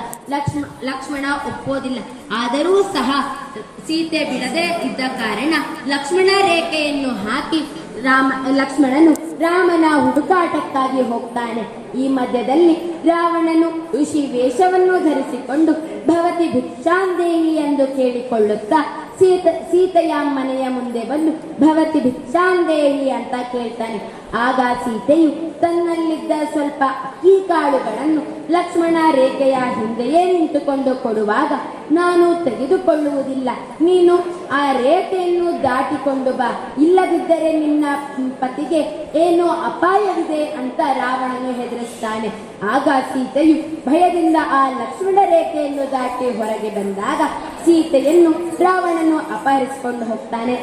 S1: ಲಕ್ಷ್ಮಣ ಒಪ್ಪೋದಿಲ್ಲ. ಆದರೂ ಸಹ ಸೀತೆ ಬಿಡದೆ ಇದ್ದ ಕಾರಣ ಲಕ್ಷ್ಮಣ ರೇಖೆಯನ್ನು ಹಾಕಿ ಲಕ್ಷ್ಮಣನು ರಾಮನ ಹುಡುಕಾಟಕ್ಕಾಗಿ ಹೋಗ್ತಾನೆ. ಈ ಮಧ್ಯದಲ್ಲಿ ರಾವಣನು ಋಷಿ ವೇಷವನ್ನು ಧರಿಸಿಕೊಂಡು ಭವತಿ ಭಿಕ್ಷಾಂದೇಹಿ ಎಂದು ಕೇಳಿಕೊಳ್ಳುತ್ತಾ ಸೀತೆಯ ಮನೆಯ ಮುಂದೆ ಬಂದು ಭವತಿ ಭಿಕ್ಷಾಂದೇಹಿ ಅಂತ ಕೇಳ್ತಾನೆ. ಆಗ ಸೀತೆಯು ತನ್ನಲ್ಲಿದ್ದ ಸ್ವಲ್ಪ ಅಕ್ಕಿ ಕಾಳುಗಳನ್ನು ಲಕ್ಷ್ಮಣ ರೇಖೆಯ ಹಿಂದೆಯೇ ನಿಂತುಕೊಂಡು ಕೊಡುವಾಗ, ನಾನು ತೆಗೆದುಕೊಳ್ಳುವುದಿಲ್ಲ, ನೀನು ಆ ರೇಖೆಯನ್ನು ದಾಟಿಕೊಂಡು ಬಾ, ಇಲ್ಲದಿದ್ದರೆ ನಿನ್ನ ಪತಿಗೆ ಏನೋ ಅಪಾಯವಿದೆ ಅಂತ ರಾವಣನು ಹೆದರಿಸ್ತಾನೆ. ಆಗ ಸೀತೆಯು ಭಯದಿಂದ ಆ ಲಕ್ಷ್ಮಣ ರೇಖೆಯನ್ನು ದಾಟಿ ಹೊರಗೆ ಬಂದಾಗ ಸೀತೆಯನ್ನು ರಾವಣನು ಅಪಹರಿಸಿಕೊಂಡು ಹೋಗ್ತಾನೆ.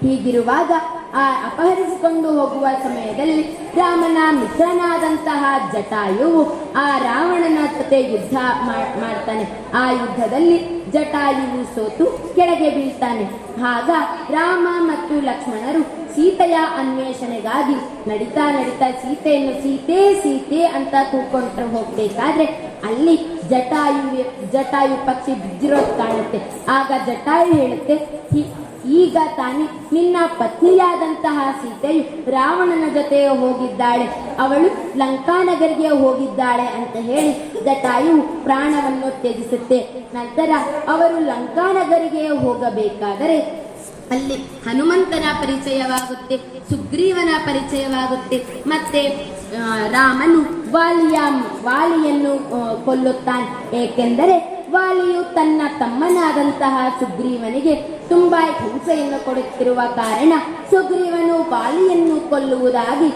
S1: ಹೀಗಿರುವಾಗ ಆ ಅಪಹರಿಸಿಕೊಂಡು ಹೋಗುವ ಸಮಯದಲ್ಲಿ ರಾಮನ ಮಿತ್ರನಾದಂತಹ ಜಟಾಯುವು ಆ ರಾವಣನ ಜೊತೆ ಯುದ್ಧ ಮಾಡ್ತಾನೆ. ಆ ಯುದ್ಧದಲ್ಲಿ ಜಟಾಯುವು ಸೋತು ಕೆಳಗೆ ಬೀಳ್ತಾನೆ. ಆಗ ರಾಮ ಮತ್ತು ಲಕ್ಷ್ಮಣರು ಸೀತೆಯ ಅನ್ವೇಷಣೆಗಾಗಿ ನಡಿತಾ ಸೀತೆಯನ್ನು ಸೀತೆ ಸೀತೆ ಅಂತ ಕೂತ್ಕೊಂಡು ಹೋಗ್ಬೇಕಾದ್ರೆ ಅಲ್ಲಿ ಜಟಾಯು ಪಕ್ಷಿ ಬಿದ್ದಿರೋದು ಕಾಣುತ್ತೆ. ಆಗ ಜಟಾಯು ಹೇಳುತ್ತೆ, ಈಗ ತಾನೇ ನಿನ್ನ ಪತ್ನಿಯಾದಂತಹ ಸೀತೆಯು ರಾವಣನ ಜೊತೆ ಹೋಗಿದ್ದಾಳೆ, ಅವಳು ಲಂಕಾನಗರಿಗೆ ಹೋಗಿದ್ದಾಳೆ ಅಂತ ಹೇಳಿ ಜಟಾಯು ಪ್ರಾಣವನ್ನು ತ್ಯಜಿಸುತ್ತೆ. ನಂತರ ಅವರು ಲಂಕಾನಗರಿಗೆ ಹೋಗಬೇಕಾದರೆ ಅಲ್ಲಿ ಹನುಮಂತನ ಪರಿಚಯವಾಗುತ್ತೆ, ಸುಗ್ರೀವನ ಪರಿಚಯವಾಗುತ್ತೆ. ಮತ್ತೆ ರಾಮನು ವಾಲಿಯನ್ನು ಕೊಲ್ಲುತ್ತಾನೆ. ಏಕೆಂದರೆ ವಾಲಿಯು ತನ್ನ ತಮ್ಮನಾದಂತಹ ಸುಗ್ರೀವನಿಗೆ ತುಂಬಾ ಹಿಂಸೆಯನ್ನು ಕೊಡುತ್ತಿರುವ ಕಾರಣ ಸುಗ್ರೀವನು ವಾಲಿಯನ್ನು ಕೊಲ್ಲುವುದಾಗಿ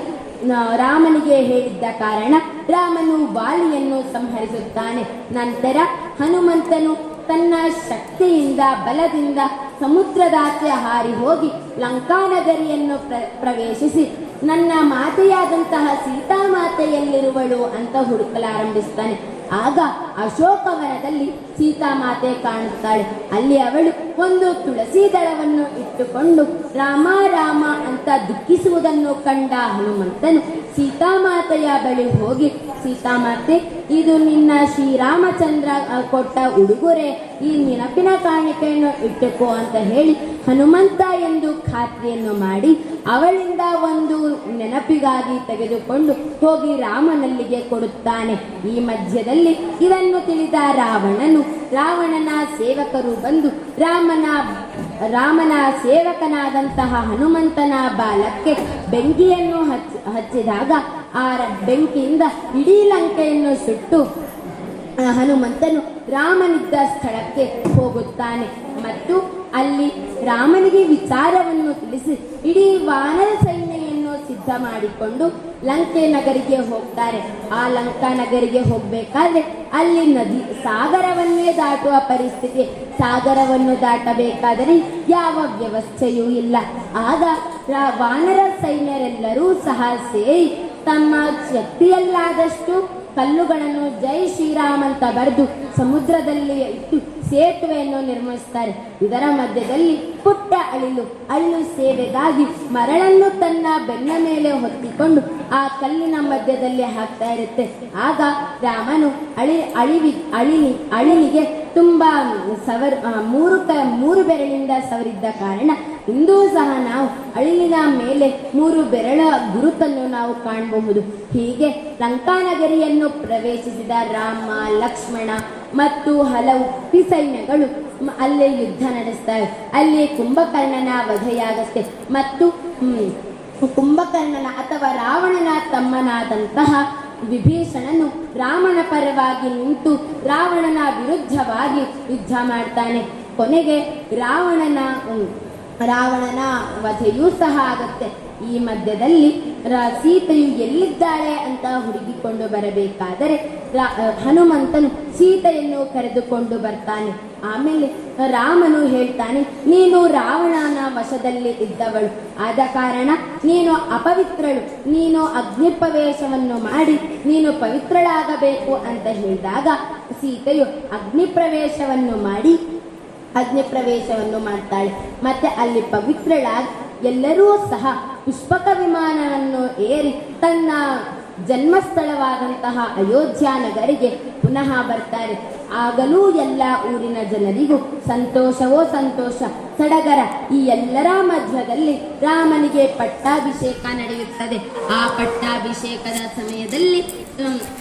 S1: ರಾಮನಿಗೆ ಹೇಳಿದ್ದ ಕಾರಣ ರಾಮನು ವಾಲಿಯನ್ನು ಸಂಹರಿಸುತ್ತಾನೆ. ನಂತರ ಹನುಮಂತನು ತನ್ನ ಶಕ್ತಿಯಿಂದ ಬಲದಿಂದ ಸಮುದ್ರದಾಚೆ ಹಾರಿ ಹೋಗಿ ಲಂಕಾನಗರಿಯನ್ನು ಪ್ರವೇಶಿಸಿ ನನ್ನ ಮಾತೆಯಾದಂತಹ ಸೀತಾಮಾತೆಯಲ್ಲಿರುವಳು ಅಂತ ಹುಡುಕಲಾರಂಭಿಸ್ತಾನೆ. ಆಗ ಅಶೋಕವನದಲ್ಲಿ ಸೀತಾಮಾತೆ ಕಾಣುತ್ತಾಳೆ. ಅಲ್ಲಿ ಅವಳು ಒಂದು ತುಳಸಿ ದಳವನ್ನು ಇಟ್ಟುಕೊಂಡು ರಾಮ ರಾಮ ಅಂತ ದುಃಖಿಸುವುದನ್ನು ಕಂಡ ಹನುಮಂತನು ಸೀತಾಮಾತೆಯ ಬಳಿ ಹೋಗಿ, ಸೀತಾಮಾತೆ, ಇದು ನಿನ್ನ ಶ್ರೀರಾಮಚಂದ್ರ ಕೊಟ್ಟ ಉಡುಗೊರೆ, ಈ ನೆನಪಿನ ಕಾಣಿಕೆಯನ್ನು ಇಟ್ಟುಕೋ ಅಂತ ಹೇಳಿ ಹನುಮಂತ ಎಂದು ಖಾತ್ರಿಯನ್ನು ಮಾಡಿ ಅವಳಿಂದ ಒಂದು ನೆನಪಿಗಾಗಿ ತೆಗೆದುಕೊಂಡು ಹೋಗಿ ರಾಮನಲ್ಲಿಗೆ ಕೊಡುತ್ತಾನೆ. ಈ ಮಧ್ಯದಲ್ಲಿ ಇದನ್ನು ತಿಳಿದ ರಾವಣನ ಸೇವಕರು ಬಂದು ರಾಮನ ಸೇವಕನಾದಂತಹ ಹನುಮಂತನ ಬಾಲಕ್ಕೆ ಬೆಂಕಿಯನ್ನು ಹಚ್ಚಿದಾಗ ಆ ಬೆಂಕಿಯಿಂದ ಇಡೀ ಲಂಕೆಯನ್ನು ಸುಟ್ಟು ಹನುಮಂತನು ರಾಮನಿದ್ದ ಸ್ಥಳಕ್ಕೆ ಹೋಗುತ್ತಾನೆ ಮತ್ತು ಅಲ್ಲಿ ರಾಮನಿಗೆ ವಿಚಾರವನ್ನು ತಿಳಿಸಿ ಇಡೀ ವಾನರ ಸೈನ್ಯವನ್ನು ಸಿದ್ಧ ಮಾಡಿಕೊಂಡು ಲಂಕೆ ನಗರಿಗೆ ಹೋಗ್ತಾರೆ. ಆ ಲಂಕಾ ನಗರಿಗೆ ಹೋಗ್ಬೇಕಾದ್ರೆ ಅಲ್ಲಿ ಸಾಗರವನ್ನೇ ದಾಟುವ ಪರಿಸ್ಥಿತಿ. ಸಾಗರವನ್ನು ದಾಟಬೇಕಾದರೆ ಯಾವ ವ್ಯವಸ್ಥೆಯೂ ಇಲ್ಲ. ಆಗ ವಾನರ ಸೈನ್ಯರೆಲ್ಲರೂ ಸಹ ಸೇರಿ ತಮ್ಮ ಶಕ್ತಿಯಲ್ಲಾದಷ್ಟು ಕಲ್ಲುಗಳನ್ನು ಜೈ ಶ್ರೀರಾಮ್ ಅಂತ ಬರೆದು ಸಮುದ್ರದಲ್ಲಿ ಇಟ್ಟು ಸೇತುವೆಯನ್ನು ನಿರ್ಮಿಸುತ್ತಾರೆ. ಇದರ ಮಧ್ಯದಲ್ಲಿ ಪುಟ್ಟ ಅಳಿಲು ಸೇವೆಗಾಗಿ ಮರಳನ್ನು ತನ್ನ ಬೆನ್ನ ಮೇಲೆ ಹೊತ್ತಿಕೊಂಡು ಆ ಕಲ್ಲಿನ ಮಧ್ಯದಲ್ಲಿ ಹಾಕ್ತಾ ಇರುತ್ತೆ. ಆಗ ರಾಮನು ಅಳಿಲಿಗೆ ತುಂಬ ಮೂರು ಬೆರಳಿಂದ ಸವರಿದ್ದ ಕಾರಣ ಇಂದೂ ಸಹ ನಾವು ಅಳಿಲಿನ ಮೇಲೆ 3 ಬೆರಳ ಗುರುತನ್ನು ನಾವು ಕಾಣಬಹುದು. ಹೀಗೆ ಲಂಕಾನಗರಿಯನ್ನು ಪ್ರವೇಶಿಸಿದ ರಾಮ, ಲಕ್ಷ್ಮಣ ಮತ್ತು ಹಲವು ಸೈನ್ಯಗಳು ಅಲ್ಲೇ ಯುದ್ಧ ನಡೆಸ್ತವೆ. ಅಲ್ಲಿ ಕುಂಭಕರ್ಣನ ವಧೆಯಾಗತ್ತೆ ಮತ್ತು ಕುಂಭಕರ್ಣನ ಅಥವಾ ರಾವಣನ ತಮ್ಮನಾದಂತಹ ವಿಭೀಷಣನು ರಾಮನ ಪರವಾಗಿ ನಿಂತು ರಾವಣನ ವಿರುದ್ಧವಾಗಿ ಯುದ್ಧ ಮಾಡ್ತಾನೆ. ಕೊನೆಗೆ ರಾವಣನ ವಧೆಯೂ ಸಹ ಆಗತ್ತೆ. ಈ ಮಧ್ಯದಲ್ಲಿ ಸೀತೆಯು ಎಲ್ಲಿದ್ದಾಳೆ ಅಂತ ಹುಡುಕಿಕೊಂಡು ಬರಬೇಕಾದರೆ ಹನುಮಂತನು ಸೀತೆಯನ್ನು ಕರೆದುಕೊಂಡು ಬರ್ತಾನೆ. ಆಮೇಲೆ ರಾಮನು ಹೇಳ್ತಾನೆ, ನೀನು ರಾವಣನ ವಶದಲ್ಲಿ ಇದ್ದವಳು, ಆದ ಕಾರಣ ನೀನು ಅಪವಿತ್ರಳು, ನೀನು ಅಗ್ನಿಪ್ರವೇಶವನ್ನು ಮಾಡಿ ನೀನು ಪವಿತ್ರಳಾಗಬೇಕು ಅಂತ ಹೇಳಿದಾಗ ಸೀತೆಯು ಅಗ್ನಿಪ್ರವೇಶವನ್ನು ಮಾಡ್ತಾಳೆ. ಮತ್ತೆ ಅಲ್ಲಿ ಪವಿತ್ರಳಾಗಿ ಎಲ್ಲರೂ ಸಹ ಪುಷ್ಪಕ ವಿಮಾನವನ್ನು ಏರಿ ತನ್ನ ಜನ್ಮಸ್ಥಳವಾದಂತಹ ಅಯೋಧ್ಯ ನಗರಿಗೆ ಪುನಃ ಬರ್ತಾರೆ. ಆಗಲೂ ಎಲ್ಲ ಊರಿನ ಜನರಿಗೂ ಸಂತೋಷವೋ ಸಂತೋಷ, ಸಡಗರ. ಈ ಎಲ್ಲರ ಮಧ್ಯದಲ್ಲಿ ರಾಮನಿಗೆ ಪಟ್ಟಾಭಿಷೇಕ ನಡೆಯುತ್ತದೆ. ಆ ಪಟ್ಟಾಭಿಷೇಕದ ಸಮಯದಲ್ಲಿ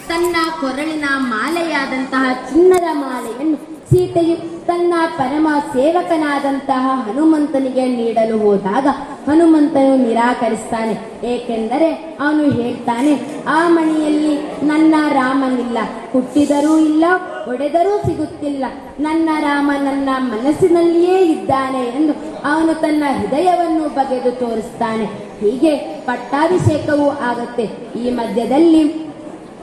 S1: ತನ್ನ ಕೊರಳಿನ ಮಾಲೆಯಾದಂತಹ ಚಿನ್ನದ ಮಾಲೆಯನ್ನು ಸೀತೆಯು ತನ್ನ ಪರಮ ಸೇವಕನಾದಂತಹ ಹನುಮಂತನಿಗೆ ನೀಡಲು ಹೋದಾಗ ಹನುಮಂತನು ನಿರಾಕರಿಸ್ತಾನೆ. ಏಕೆಂದರೆ ಅವನು ಹೇಳ್ತಾನೆ, ಆ ಮಣಿಯಲ್ಲಿ ನನ್ನ ರಾಮನಿಲ್ಲ, ಹುಟ್ಟಿದರೂ ಇಲ್ಲ, ಒಡೆದರೂ ಸಿಗುತ್ತಿಲ್ಲ, ನನ್ನ ರಾಮ ನನ್ನ ಮನಸ್ಸಿನಲ್ಲಿಯೇ ಇದ್ದಾನೆ ಎಂದು ಅವನು ತನ್ನ ಹೃದಯವನ್ನು ಬಗೆದು ತೋರಿಸ್ತಾನೆ. ಹೀಗೆ ಪಟ್ಟಾಭಿಷೇಕವೂ ಆಗುತ್ತೆ. ಈ ಮಧ್ಯದಲ್ಲಿ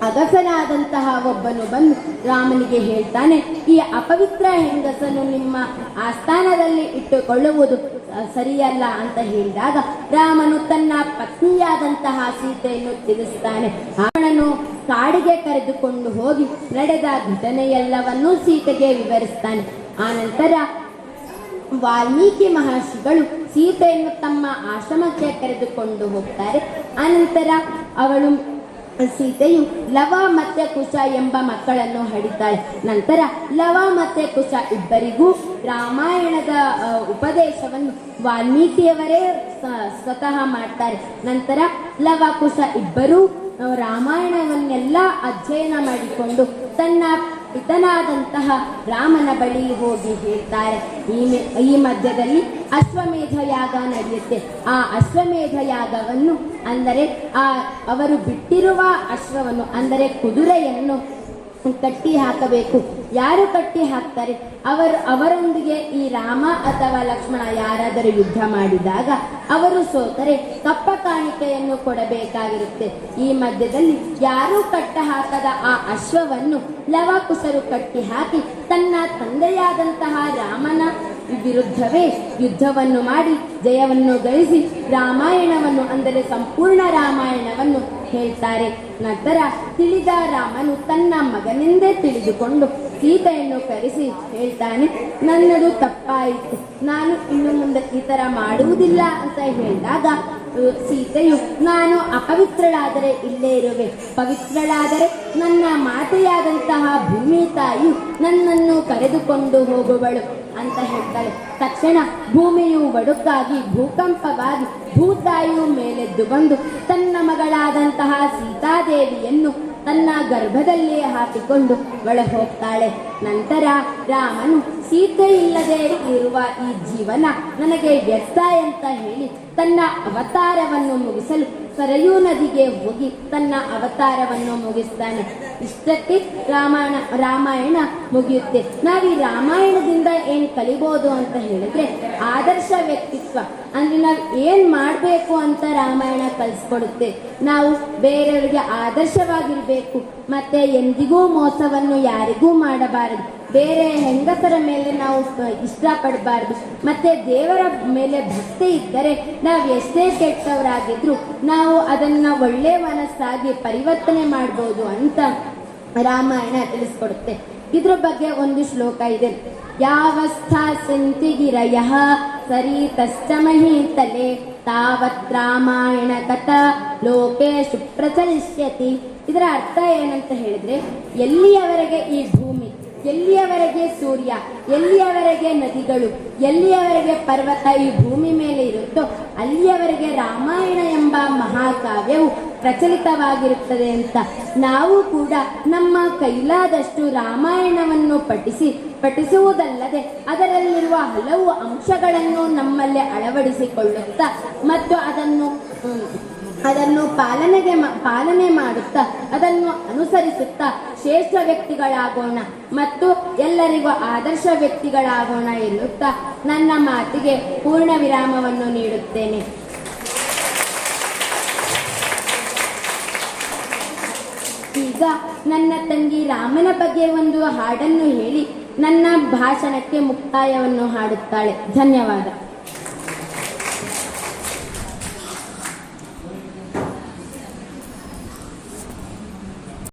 S1: ಅಗಸನಾದಂತಹ ಒಬ್ಬನು ಬಂದು ರಾಮನಿಗೆ ಹೇಳ್ತಾನೆ, ಈ ಅಪವಿತ್ರ ಹೆಂಗಸನ್ನು ನಿಮ್ಮ ಆಸ್ಥಾನದಲ್ಲಿ ಇಟ್ಟುಕೊಳ್ಳುವುದು ಸರಿಯಲ್ಲ ಅಂತ ಹೇಳಿದಾಗ ರಾಮನು ತನ್ನ ಪತ್ನಿಯಾದಂತಹ ಸೀತೆಯನ್ನು ತಿಳಿಸ್ತಾನೆ. ರಾವಣನು ಕಾಡಿಗೆ ಕರೆದುಕೊಂಡು ಹೋಗಿ ನಡೆದ ಘಟನೆಯೆಲ್ಲವನ್ನೂ ಸೀತೆಗೆ ವಿವರಿಸ್ತಾನೆ. ಆನಂತರ ವಾಲ್ಮೀಕಿ ಮಹರ್ಷಿಗಳು ಸೀತೆಯನ್ನು ತಮ್ಮ ಆಶ್ರಮಕ್ಕೆ ಕರೆದುಕೊಂಡು ಹೋಗ್ತಾರೆ. ಆನಂತರ ಸೀತೆಯು ಲವ ಮತ್ತೆ ಕುಶ ಎಂಬ ಮಕ್ಕಳನ್ನು ಹಡಿತಾಳೆ. ನಂತರ ಲವ ಮತ್ತೆ ಕುಶ ಇಬ್ಬರಿಗೂ ರಾಮಾಯಣದ ಉಪದೇಶವನ್ನು ವಾಲ್ಮೀಕಿಯವರೇ ಸ್ವತಃ ಮಾಡ್ತಾರೆ. ನಂತರ ಲವ ಕುಶ ಇಬ್ಬರೂ ರಾಮಾಯಣವನ್ನೆಲ್ಲ ಅಧ್ಯಯನ ಮಾಡಿಕೊಂಡು ತನ್ನ ಪಿತನಾದಂತಹ ರಾಮನ ಬಳಿ ಹೋಗಿ ಹೇಳ್ತಾರೆ. ಈ ಮಧ್ಯದಲ್ಲಿ ಅಶ್ವಮೇಧ ಯಾಗ ನಡೆಯುತ್ತೆ. ಆ ಅಶ್ವಮೇಧ ಯಾಗವನ್ನು ಅಂದರೆ ಅವರು ಬಿಟ್ಟಿರುವ ಅಶ್ವವನ್ನು ಅಂದರೆ ಕುದುರೆಯನ್ನು ಕಟ್ಟಿ ಹಾಕಬೇಕು. ಯಾರು ಕಟ್ಟಿ ಹಾಕ್ತಾರೆ ಅವರೊಂದಿಗೆ ಈ ರಾಮ ಅಥವಾ ಲಕ್ಷ್ಮಣ ಯಾರಾದರೂ ಯುದ್ಧ ಮಾಡಿದಾಗ ಅವರು ಸೋತರೆ ಕಪ್ಪ ಕಾಣಿಕೆಯನ್ನು ಕೊಡಬೇಕಾಗಿರುತ್ತೆ. ಈ ಮಧ್ಯದಲ್ಲಿ ಯಾರೂ ಕಟ್ಟ ಹಾಕದ ಆ ಅಶ್ವವನ್ನು ಲವಕುಶರು ಕಟ್ಟಿ ಹಾಕಿ ತನ್ನ ತಂದೆಯಾದಂತಹ ರಾಮನ ವಿರುದ್ಧವೇ ಯುದ್ಧವನ್ನು ಮಾಡಿ ಜಯವನ್ನು ಗಳಿಸಿ ರಾಮಾಯಣವನ್ನು ಅಂದರೆ ಸಂಪೂರ್ಣ ರಾಮಾಯಣವನ್ನು ಹೇಳ್ತಾರೆ. ನಂತರ ತಿಳಿದ ರಾಮನು ತನ್ನ ಮಗನೆಂದೇ ತಿಳಿದುಕೊಂಡು ಸೀತೆಯನ್ನು ಕರೆಸಿ ಹೇಳ್ತಾನೆ, ನನ್ನದು ತಪ್ಪಾಯಿತು, ನಾನು ಇನ್ನು ಮುಂದೆ ಈ ಥರ ಮಾಡುವುದಿಲ್ಲ ಅಂತ ಹೇಳಿದಾಗ ಸೀತೆಯು ನಾನು ಅಪವಿತ್ರಳಾದರೆ ಇಲ್ಲೇ ಇರುವೆ, ಪವಿತ್ರಳಾದರೆ ನನ್ನ ಮಾತೆಯಾದಂತಹ ಭೂಮಿ ತಾಯಿಯು ನನ್ನನ್ನು ಕರೆದುಕೊಂಡು ಹೋಗುವಳು ಅಂತ ಹೇಳ್ತಾಳೆ. ತಕ್ಷಣ ಭೂಮಿಯು ಒಡುಕಾಗಿ ಭೂಕಂಪವಾಗಿ ಭೂತಾಯಿಯು ಮೇಲೆದ್ದು ಬಂದು ತನ್ನ ಮಗಳಾದಂತಹ ಸೀತಾದೇವಿಯನ್ನು ತನ್ನ ಗರ್ಭದಲ್ಲಿ ಹಾಕಿಕೊಂಡು ಒಳ ಹೋಗ್ತಾಳೆ. ನಂತರ ರಾಮನು ಸೀತೆ ಇಲ್ಲದೆ ಇರುವ ಈ ಜೀವನ ನನಗೆ ವ್ಯರ್ಥ ಅಂತ ಹೇಳಿ ತನ್ನ ಅವತಾರವನ್ನು ಮುಗಿಸಲು ಸರಯೂ ನದಿಗೆ ಹೋಗಿ ತನ್ನ ಅವತಾರವನ್ನು ಮುಗಿಸ್ತಾನೆ. ಇಷ್ಟಕ್ಕೆ ರಾಮಾಯಣ ಮುಗಿಯುತ್ತೆ. ನಾವು ಈ ರಾಮಾಯಣದಿಂದ ಏನ್ ಕಲಿಬಹುದು ಅಂತ ಹೇಳಿದ್ರೆ ಆದರ್ಶ ವ್ಯಕ್ತಿತ್ವ ಅಂದ್ರೆ ನಾವು ಏನ್ ಮಾಡಬೇಕು ಅಂತ ರಾಮಾಯಣ ಕಲಿಸ್ಕೊಡುತ್ತೆ. ನಾವು ಬೇರೆಯವರಿಗೆ ಆದರ್ಶವಾಗಿರ್ಬೇಕು, ಮತ್ತೆ ಎಂದಿಗೂ ಮೋಸವನ್ನು ಯಾರಿಗೂ ಮಾಡಬಾರದು, ಬೇರೆ ಹೆಂಗಸರ ಮೇಲೆ ನಾವು ಇಷ್ಟಪಡಬಾರ್ದು, ಮತ್ತೆ ದೇವರ ಮೇಲೆ ಭಕ್ತಿ ಇದ್ದರೆ ನಾವು ಎಷ್ಟೇ ಕೆಟ್ಟವರಾಗಿದ್ರು ನಾವು ಅದನ್ನ ಒಳ್ಳೆ ಮನಸ್ಸಾಗಿ ಪರಿವರ್ತನೆ ಮಾಡ್ಬೋದು ಅಂತ ರಾಮಾಯಣ ತಿಳಿಸ್ಕೊಡುತ್ತೆ. ಇದ್ರ ಬಗ್ಗೆ ಒಂದು ಶ್ಲೋಕ ಇದೆ, ಯಾವಸ್ಥಾ ಸಂತಿಗಿರಯ ಸರಿತಶ್ಚ ಮಹೀತಲೆ ತಾವತ್ ರಾಮಾಯಣ ಕಥಾ ಲೋಕೇಶು ಪ್ರಚಲಿಷ್ಯತಿ. ಇದರ ಅರ್ಥ ಏನಂತ ಹೇಳಿದ್ರೆ, ಎಲ್ಲಿಯವರೆಗೆ ಈ ಭೂಮಿ ಎಲ್ಲಿಯವರೆಗೆ ಸೂರ್ಯ, ಎಲ್ಲಿಯವರೆಗೆ ನದಿಗಳು, ಎಲ್ಲಿಯವರೆಗೆ ಪರ್ವತ ಈ ಭೂಮಿ ಮೇಲೆ ಇರುತ್ತೋ ಅಲ್ಲಿಯವರೆಗೆ ರಾಮಾಯಣ ಎಂಬ ಮಹಾಕಾವ್ಯವು ಪ್ರಚಲಿತವಾಗಿರುತ್ತದೆ ಅಂತ ನಾವು ಕೂಡ ನಮ್ಮ ಕೈಲಾದಷ್ಟು ರಾಮಾಯಣವನ್ನು ಪಠಿಸುವುದಲ್ಲದೆ ಅದರಲ್ಲಿರುವ ಹಲವು ಅಂಶಗಳನ್ನು ನಮ್ಮಲ್ಲಿ ಅಳವಡಿಸಿಕೊಳ್ಳುತ್ತಾ ಮತ್ತು ಅದನ್ನು ಪಾಲನೆ ಮಾಡುತ್ತಾ ಅದನ್ನು ಅನುಸರಿಸುತ್ತಾ ಶ್ರೇಷ್ಠ ವ್ಯಕ್ತಿಗಳಾಗೋಣ ಮತ್ತು ಎಲ್ಲರಿಗೂ ಆದರ್ಶ ವ್ಯಕ್ತಿಗಳಾಗೋಣ ಎನ್ನುತ್ತಾ ನನ್ನ ಮಾತಿಗೆ ಪೂರ್ಣ ವಿರಾಮವನ್ನು ನೀಡುತ್ತೇನೆ. ಈಗ ನನ್ನ ತಂಗಿ ರಾಮನ ಬಗ್ಗೆ ಒಂದು ಹಾಡನ್ನು ಹೇಳಿ ನನ್ನ ಭಾಷಣಕ್ಕೆ ಮುಕ್ತಾಯವನ್ನು ಹಾಡುತ್ತಾಳೆ. ಧನ್ಯವಾದ.